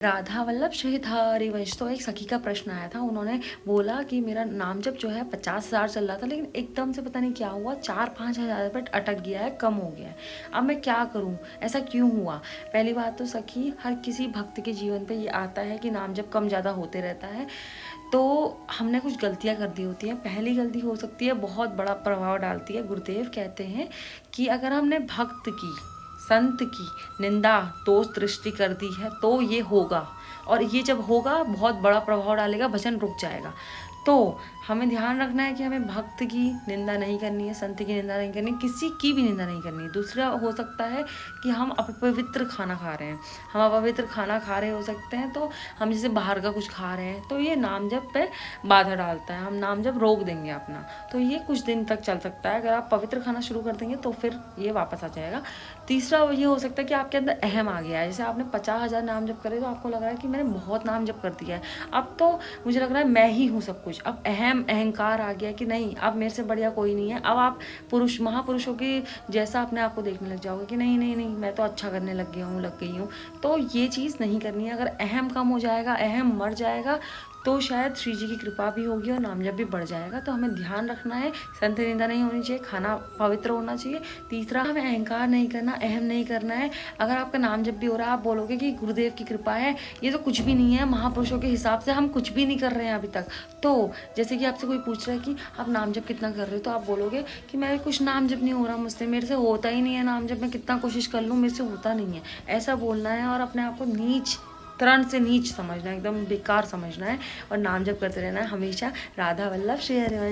राधा वल्लभ श्रीधारी वंश। तो एक सखी का प्रश्न आया था, उन्होंने बोला कि मेरा नाम जप जो है 50,000 चल रहा था, लेकिन एकदम से पता नहीं क्या हुआ 4-5 हज़ार पर अटक गया है, कम हो गया है। अब मैं क्या करूं, ऐसा क्यों हुआ? पहली बात तो सखी, हर किसी भक्त के जीवन पे ये आता है कि नाम जप कम ज़्यादा होते रहता है, तो हमने कुछ गलतियां कर दी होती हैं। पहली गलती हो सकती है बहुत बड़ा प्रभाव डालती है। गुरुदेव कहते हैं कि अगर हमने भक्त की, संत की निंदा, दोष दृष्टि कर दी है तो ये होगा, और ये जब होगा बहुत बड़ा प्रभाव डालेगा, भजन रुक जाएगा। तो हमें ध्यान रखना है कि हमें भक्त की निंदा नहीं करनी है, संत की निंदा नहीं करनी है, किसी की भी निंदा नहीं करनी है। दूसरा हो सकता है कि हम अपवित्र खाना खा रहे हैं, हम अपवित्र खाना खा रहे हो सकते हैं, तो हम जैसे बाहर का कुछ खा रहे हैं तो ये नाम जप पे बाधा डालता है, हम नाम जप रोक देंगे अपना, तो ये कुछ दिन तक चल सकता है। अगर आप पवित्र खाना शुरू कर देंगे तो फिर ये वापस आ जाएगा। तीसरा ये हो सकता है कि आपके अंदर अहम आ गया है, जैसे आपने 50,000 नाम जप करे तो आपको लग रहा है कि मैंने बहुत नाम जप कर दिया है, अब तो मुझे लग रहा है मैं ही हूँ सब कुछ। अब अहंकार आ गया कि नहीं, अब मेरे से बढ़िया कोई नहीं है। अब आप पुरुष, महापुरुषों की जैसा अपने आप को देखने लग जाओगे कि नहीं नहीं नहीं, मैं तो अच्छा करने लग गया हूँ, लग गई हूँ। तो ये चीज़ नहीं करनी है। अगर अहम कम हो जाएगा, अहम मर जाएगा, तो शायद श्री जी की कृपा भी होगी और नाम जप भी बढ़ जाएगा। तो हमें ध्यान रखना है, संत निंदा नहीं होनी चाहिए, खाना पवित्र होना चाहिए। तीसरा, हमें अहंकार नहीं करना, अहम नहीं करना है। अगर आपका नाम जप भी हो रहा है, आप बोलोगे कि गुरुदेव की कृपा है, ये तो कुछ भी नहीं है, महापुरुषों के हिसाब से हम कुछ भी नहीं कर रहे हैं अभी तक। तो जैसे कि आपसे कोई पूछ रहा है कि आप नाम जप कितना कर रहे हो, तो आप बोलोगे कि मैं कुछ नाम जप नहीं हो रहा मुझसे, मेरे से होता ही नहीं है नाम जप, मैं कितना कोशिश कर लूँ मेरे से होता नहीं है, ऐसा बोलना है। और अपने आप को नीच, तरण से नीच समझना है, एकदम बेकार समझना है, और नाम जप करते रहना है हमेशा। राधा वल्लभ श्री हरिवंश।